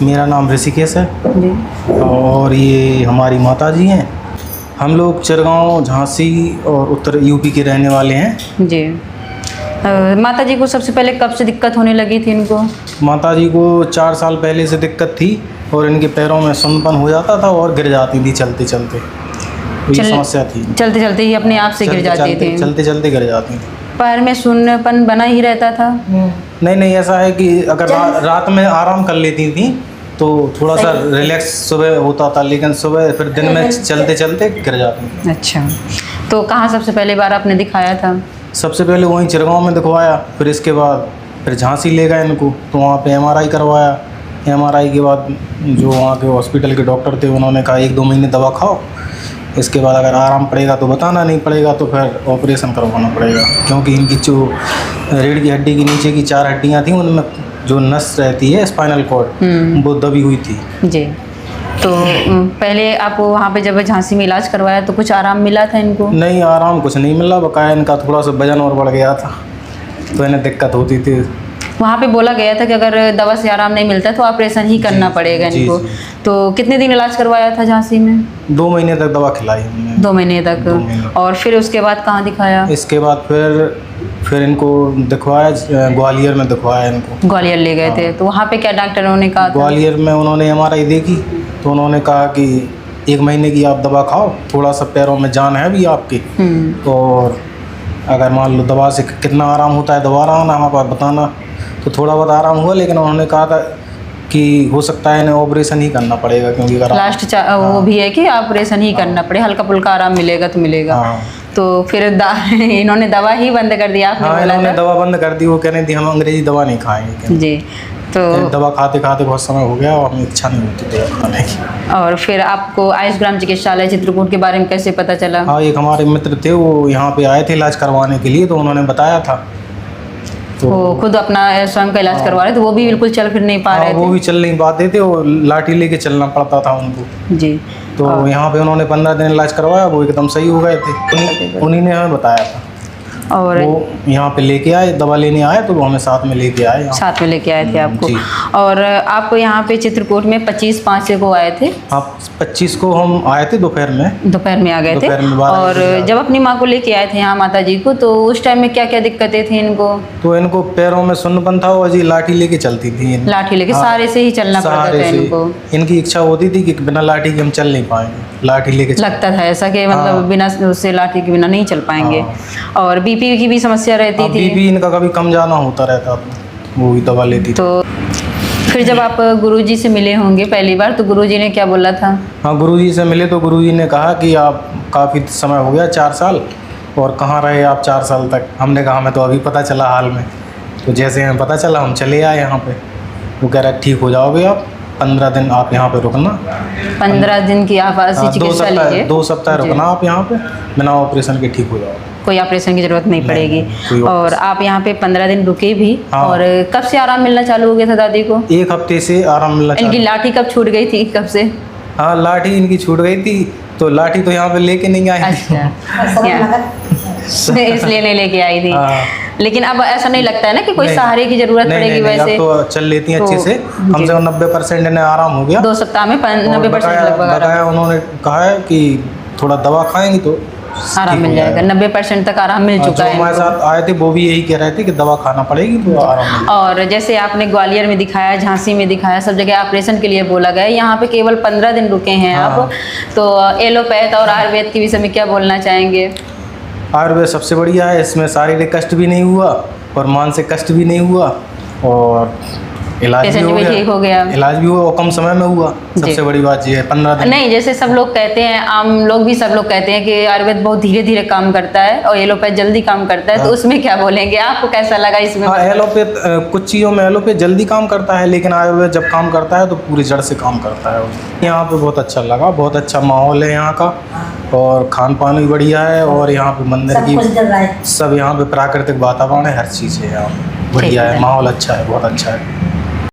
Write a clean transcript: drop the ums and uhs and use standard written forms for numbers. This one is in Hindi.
मेरा नाम ऋषिकेश है जी। और ये हमारी माता जी हैं। हम लोग चिरगांव, झांसी और उत्तर यूपी के रहने वाले हैं। जी। माता जी को सबसे पहले कब से दिक्कत होने लगी थी इनको? माता जी को 4 साल पहले से दिक्कत थी और इनके पैरों में सुन्नपन हो जाता था और गिर जाती थी चलते चलते। ये समस्या थी। चलते चलते ही अपने आप से गिर जाती थी? चलते चलते गिर जाती थी। पैर में सुन्नपन बना ही रहता था? नहीं, ऐसा है कि अगर रात में आराम कर लेती थी तो थोड़ा सा रिलैक्स सुबह होता था, लेकिन सुबह फिर दिन में चलते चलते गिर जाती थी। अच्छा, तो कहाँ सबसे पहली बार आपने दिखाया था? सबसे पहले वहीं चिरगांव में दिखवाया, फिर इसके बाद फिर झांसी ले गए इनको, तो वहाँ पे MRI करवाया। MRI के बाद जो वहाँ के हॉस्पिटल के डॉक्टर थे उन्होंने कहा 1-2 महीने दवा खाओ, इसके बाद अगर आराम पड़ेगा तो बताना, नहीं पड़ेगा तो फिर ऑपरेशन करवाना पड़ेगा, क्योंकि इनकी जो रीढ़ की हड्डी की नीचे की 4 हड्डियाँ थी उनमें जो नस रहती है स्पाइनल कॉर्ड वो दबी हुई थी। जी। तो पहले आप वहाँ पे जब झांसी में इलाज करवाया तो कुछ आराम मिला था इनको? नहीं, आराम कुछ नहीं मिला, बकाया इनका थोड़ा सा वजन और बढ़ गया था तो इन्हें दिक्कत होती थी। वहाँ पे बोला गया था कि अगर दवा से आराम नहीं मिलता तो ऑपरेशन ही करना पड़ेगा इनको। तो कितने दिन इलाज करवाया था झांसी में? 2 महीने तक दवा खिलाई हमने। 2 महीने तक। और फिर उसके बाद कहाँ दिखाया? इसके बाद फिर इनको दिखवाया, ग्वालियर में दिखवाया इनको। ग्वालियर ले गए थे, तो वहाँ पे क्या डॉक्टरों ने कहा? ग्वालियर में उन्होंने MRI देखी तो उन्होंने कहा कि 1 महीने की आप दवा खाओ, थोड़ा सा पैरों में जान है भी आपकी, और अगर मान लो दवा से कितना आराम होता है दोबारा आना हमारे पास बताना। तो थोड़ा बहुत आराम हुआ, लेकिन उन्होंने कहा था कि हो सकता है इन्हें ऑपरेशन ही करना पड़ेगा, क्योंकि अगर लास्ट वो भी है कि ऑपरेशन ही करना पड़े, हल्का फुल्का आराम मिलेगा तो मिलेगा। तो फिर इन्होंने दवा ही बंद कर दिया? आपने बोला इन्होंने दवा बंद कर दी, वो कह रही थी हम अंग्रेजी दवा नहीं खाएंगे। जी। तो दवा खाते खाते बहुत समय हो गया और हमें इच्छा नहीं होती दवा खाने की। और फिर आपको आयुष्ग्राम चिकित्सालय चित्रकूट के बारे में कैसे पता चला? हाँ, एक हमारे मित्र थे, वो यहाँ पे आए थे इलाज करवाने के लिए, तो उन्होंने बताया था। तो वो खुद अपना स्वयं का इलाज करवा रहे थे, वो भी बिल्कुल चल फिर नहीं पा रहे थे? वो भी चल नहीं पाते थे, वो लाठी लेके चलना पड़ता था उनको। जी। तो यहाँ पे उन्होंने 15 दिन इलाज करवाया, वो एकदम सही हो गए थे। उन्हीं ने हमें बताया था। और वो यहाँ पे लेके आए, दवा लेने आए तो वो हमें साथ में लेके आए। साथ में लेके आए थे आपको? और आप यहाँ पे चित्रकूट में 25/5 को आए थे? हाँ, 25 को हम आए थे, दोपहर में आ गए थे। और जब अपनी माँ को लेके आए थे यहाँ माता जी को, तो उस टाइम में क्या क्या दिक्कतें थी इनको? तो इनको पैरों में सुन्नपन था, वो जी लाठी लेके चलती थी। लाठी लेके? सहारे से ही चलना पड़ता था इनको? इनकी इच्छा होती थी कि बिना लाठी के हम चल नहीं पाएंगे, लाठी लेके लगता था ऐसा कि मतलब बिना उससे लाठी के बिना नहीं चल पाएंगे। और BP की भी समस्या रहती थी? BP इनका कभी कम जाना होता रहता था, वो भी दवा लेती। तो फिर जब आप गुरुजी से मिले होंगे पहली बार, तो गुरुजी ने क्या बोला था? हाँ, गुरुजी से मिले तो गुरुजी ने कहा कि आप काफ़ी समय हो गया 4 साल, और कहाँ रहे आप 4 साल तक? हमने कहा हमें तो अभी पता चला हाल में। तो जैसे हमें पता चला हम चले आए यहाँ पे। वो कह रहा ठीक हो जाओगे आप, 15 दिन आप यहाँ पे रुकना। 15 दिन की आप चिकित्सा लीजिए, 2 सप्ताह रुकना आप यहाँ पे, बिना ऑपरेशन के ठीक हो जाओगे, कोई ऑपरेशन की जरूरत नहीं पड़ेगी। और आप यहाँ पे 15 दिन रुके भी। हाँ। और कब से आराम मिलना चालू हो गया था दादी को? 1 हफ्ते से आराम मिलना। इनकी लाठी कब छूट गई थी, कब से? हाँ, लाठी इनकी छूट गई थी, तो लाठी तो यहाँ पे लेके नहीं आई। अच्छा। इसलिए नहीं लेके आई थी। लेकिन अब ऐसा नहीं लगता है ना कि कोई सहारे की जरूरत पड़ेगी? वैसे तो चल लेती हैं अच्छे से, हमसे 90% इन्हें आराम हो गया। 2 सप्ताह में 90% लगभग उन्होंने कहा है कि थोड़ा दवा खाएंगी तो आराम मिल जाएगा। 90% तक आराम मिल चुका है। हमारे साथ आए थे वो भी यही कह रहे थे कि दवा खाना पड़ेगी तो आराम मिल। और जैसे आपने ग्वालियर में दिखाया, झांसी में दिखाया, सब जगह ऑपरेशन के लिए बोला गया, यहाँ पे केवल 15 दिन रुके हैं आप। तो एलोपैथ और आयुर्वेद के विषय में क्या बोलना चाहेंगे? आयुर्वेद सबसे बढ़िया है, इसमें शारीरिक कष्ट भी नहीं हुआ और मानसिक कष्ट भी नहीं हुआ, और इलाज भी ठीक हो गया। इलाज भी हुआ और कम समय में हुआ। सबसे बड़ी बात ये है 15 दिन। नहीं, जैसे सब लोग कहते हैं, आम लोग भी सब लोग कहते हैं कि आयुर्वेद बहुत धीरे धीरे काम करता है और एलोपैथ जल्दी काम करता है। तो उसमें क्या बोलेंगे, आपको कैसा लगा इसमें? हाँ, एलोपैथ कुछ चीज़ों में एलोपैथ जल्दी काम करता है, लेकिन आयुर्वेद जब काम करता है तो पूरी जड़ से काम करता है। यहाँ पे बहुत अच्छा लगा, बहुत अच्छा माहौल है यहाँ का, और खान पान भी बढ़िया है, और यहाँ पे मंदिर की सब यहाँ पे प्राकृतिक वातावरण है, हर चीज़ है यहाँ बढ़िया है, माहौल अच्छा है, बहुत अच्छा है।